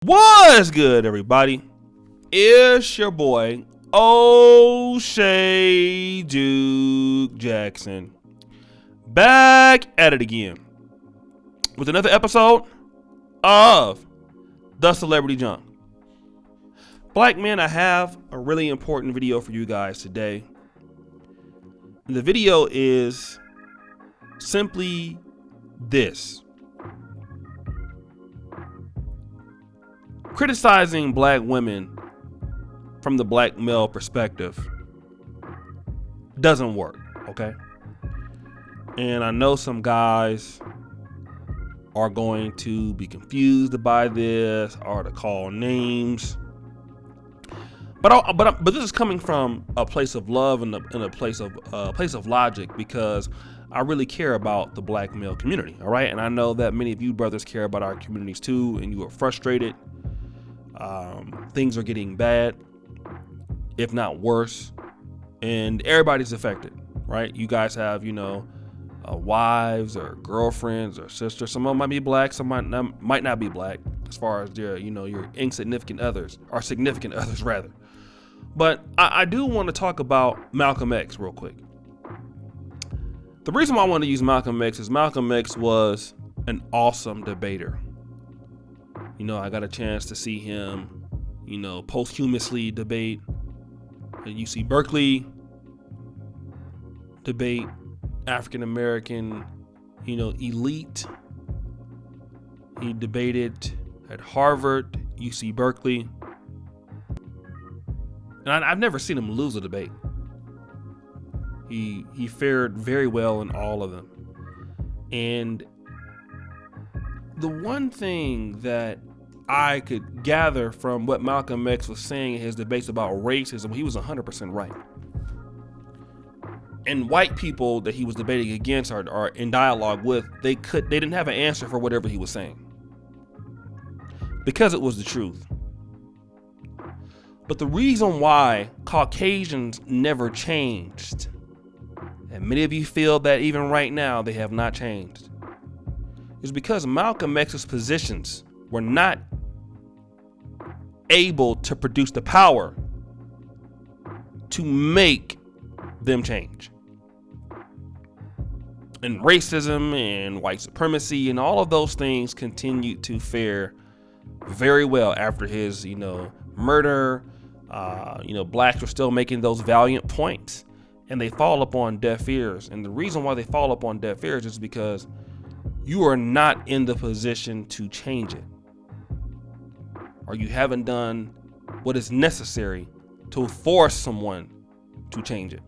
What's good, everybody? It's your boy O'Shea Duke Jackson, back at it again with another episode of The Celebrity Junk. Black men, I have a really important video for you guys today. And the video is simply this: criticizing black women from the black male perspective doesn't work, okay? And I know some guys are going to be confused by this or to call names, but this is coming from a place of love and a place of logic, because I really care about the black male community, all right? And I know that many of you brothers care about our communities too, and you are frustrated. Things are getting bad, if not worse, and everybody's affected, right? You guys have, wives or girlfriends or sisters. Some of them might be black, some might not be black, as far as their, your insignificant others, or significant others rather. But I do want to talk about Malcolm X real quick. The reason why I want to use Malcolm X is Malcolm X was an awesome debater. I got a chance to see him, posthumously debate at UC Berkeley, debate African American, elite. He debated at Harvard, UC Berkeley, and I've never seen him lose a debate. He fared very well in all of them. And the one thing that I could gather from what Malcolm X was saying in his debates about racism, he was 100% right. And white people that he was debating against or in dialogue with, they didn't have an answer for whatever he was saying, because it was the truth. But the reason why Caucasians never changed, and many of you feel that even right now they have not changed, is because Malcolm X's positions were not able to produce the power to make them change. And racism and white supremacy and all of those things continued to fare very well after his, murder. Blacks were still making those valiant points, and they fall upon deaf ears. And the reason why they fall upon deaf ears is because you are not in the position to change it, or you haven't done what is necessary to force someone to change it.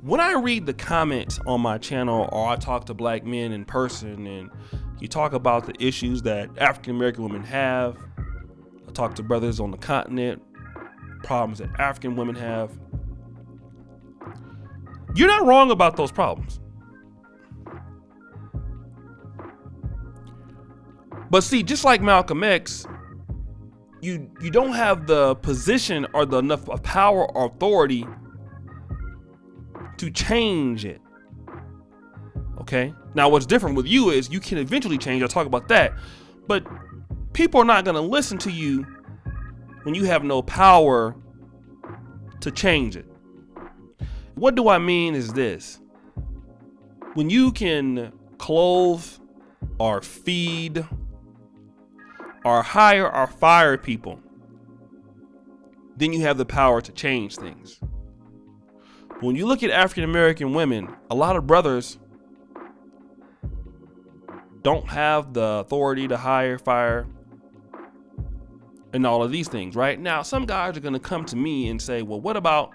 When I read the comments on my channel, or I talk to black men in person, and you talk about the issues that African American women have, I talk to brothers on the continent, problems that African women have. You're not wrong about those problems. But see, just like Malcolm X, you don't have the position or the enough of power or authority to change it. Okay? Now, what's different with you is you can eventually change. I'll talk about that. But people are not going to listen to you when you have no power to change it. What do I mean is this: when you can clothe or feed or hire or fire people, then you have the power to change things. When you look at African American women, a lot of brothers don't have the authority to hire, fire, and all of these things, right? Now, some guys are going to come to me and say, well, what about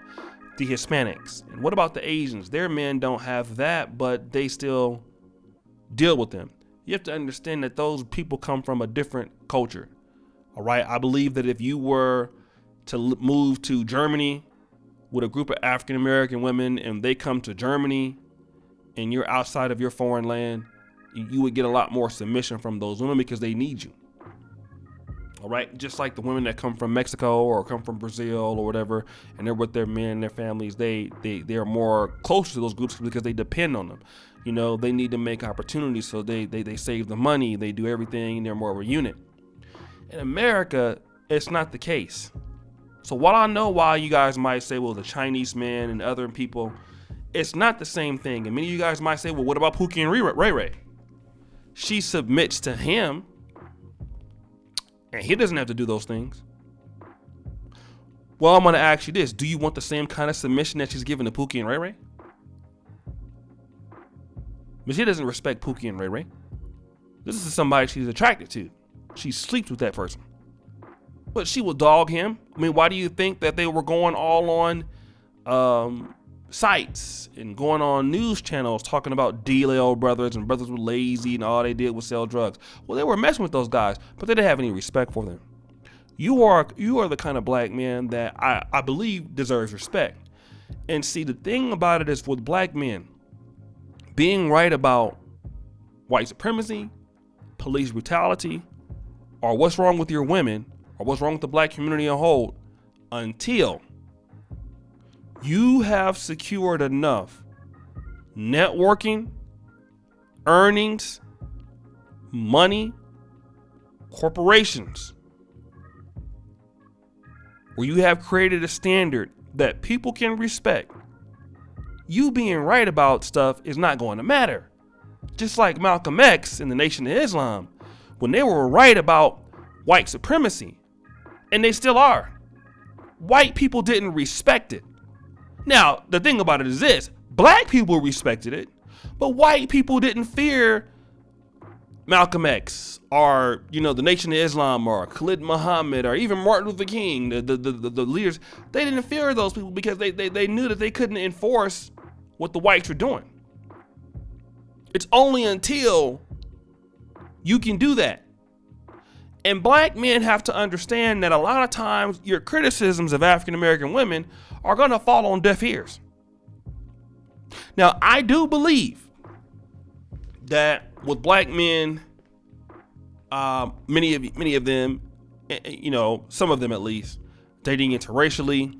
the Hispanics? And what about the Asians? Their men don't have that, but they still deal with them. You have to understand that those people come from a different culture, all right? I believe that if you were to move to Germany with a group of African American women, and they come to Germany and you're outside of your foreign land, you would get a lot more submission from those women because they need you. All right. Just like the women that come from Mexico or come from Brazil or whatever, and they're with their men and their families, they are more closer to those groups because they depend on them. They need to make opportunities, so they save the money, they do everything, they're more of a unit. In America, it's not the case. So while I know why you guys might say, well, the Chinese man and other people, it's not the same thing. And many of you guys might say, well, what about Pookie and Ray Ray? She submits to him, and he doesn't have to do those things. Well, I'm going to ask you this. Do you want the same kind of submission that she's giving to Pookie and Ray Ray? But she doesn't respect Pookie and Ray Ray. This is somebody she's attracted to. She sleeps with that person. But she will dog him. I mean, why do you think that they were going all on sites and going on news channels talking about DLL brothers and brothers were lazy and all they did was sell drugs? Well, they were messing with those guys, but they didn't have any respect for them. You are the kind of black man that I believe deserves respect. And see, the thing about it is, with black men, being right about white supremacy, police brutality, or what's wrong with your women, or what's wrong with the black community as a whole, until you have secured enough networking, earnings, money, corporations, where you have created a standard that people can respect, you being right about stuff is not going to matter. Just like Malcolm X in the Nation of Islam, when they were right about white supremacy, and they still are, white people didn't respect it. Now, the thing about it is this: black people respected it, but white people didn't fear Malcolm X or, the Nation of Islam or Khalid Muhammad or even Martin Luther King, the leaders. They didn't fear those people because they knew that they couldn't enforce what the whites were doing. It's only until you can do that. And black men have to understand that a lot of times your criticisms of African American women are going to fall on deaf ears. Now, I do believe that with black men, many of them, some of them at least, dating interracially,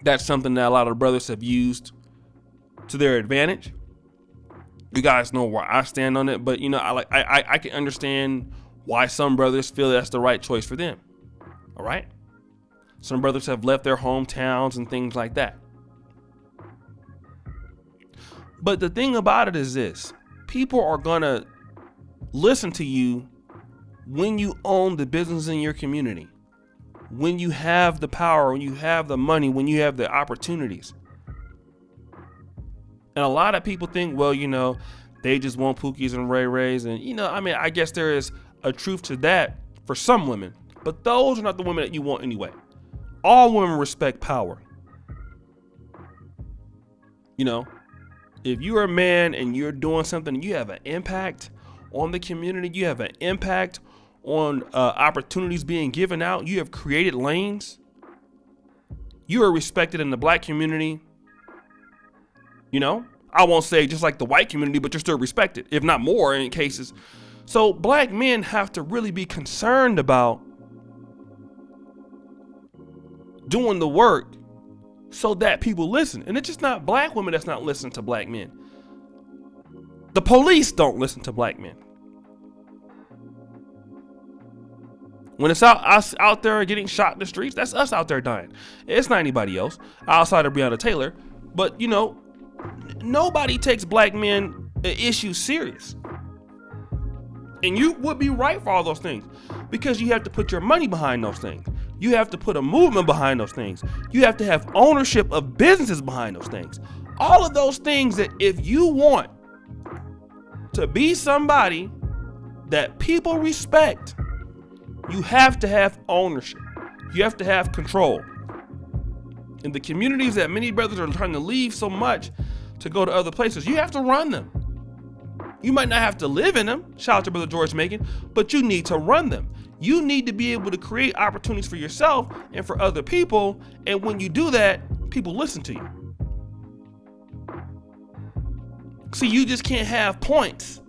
that's something that a lot of brothers have used to their advantage. You guys know where I stand on it, but I can understand why some brothers feel that's the right choice for them. All right? Some brothers have left their hometowns and things like that. But the thing about it is this: people are going to listen to you when you own the business in your community, when you have the power, when you have the money, when you have the opportunities. And a lot of people think, well, they just want Pookies and Ray Rays. And, I guess there is a truth to that for some women, but those are not the women that you want anyway. All women respect power. If you're a man and you're doing something, you have an impact on the community, you have an impact on opportunities being given out, you have created lanes, you are respected in the black community. I won't say just like the white community, but you're still respected, if not more in cases. So black men have to really be concerned about doing the work so that people listen. And it's just not black women that's not listening to black men. The police don't listen to black men. When it's us out there getting shot in the streets, that's us out there dying. It's not anybody else outside of Breonna Taylor. But, nobody takes black men issues serious. And you would be right for all those things, because you have to put your money behind those things. You have to put a movement behind those things. You have to have ownership of businesses behind those things. All of those things that if you want to be somebody that people respect, you have to have ownership. You have to have control. In the communities that many brothers are trying to leave so much to go to other places, you have to run them. You might not have to live in them, shout out to Brother George Macon, but you need to run them. You need to be able to create opportunities for yourself and for other people, and when you do that, people listen to you. See, you just can't have points.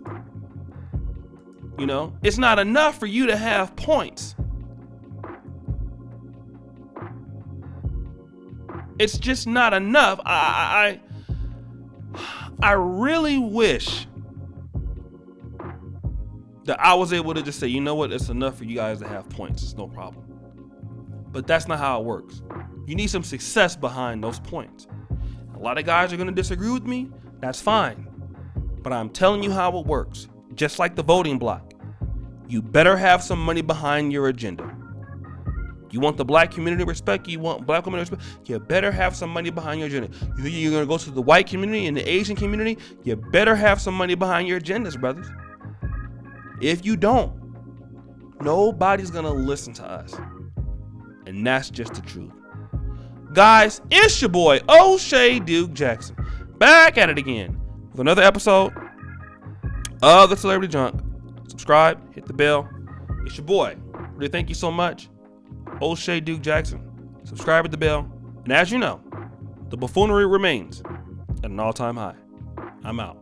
It's not enough for you to have points. It's just not enough. I really wish that I was able to just say, you know what, it's enough for you guys to have points. It's no problem. But that's not how it works. You need some success behind those points. A lot of guys are going to disagree with me. That's fine. But I'm telling you how it works. Just like the voting block. You better have some money behind your agenda. You want the black community to respect you, want black women to respect you, better have some money behind your agenda. You're going to go to the white community and the Asian community, you better have some money behind your agendas, brothers. If you don't, nobody's going to listen to us. And that's just the truth. Guys, it's your boy, O'Shea Duke Jackson, back at it again with another episode of The Celebrity Junk. Subscribe, hit the bell. It's your boy. Really, thank you so much. O'Shea Duke Jackson. Subscribe, hit the bell. And as you know, the buffoonery remains at an all-time high. I'm out.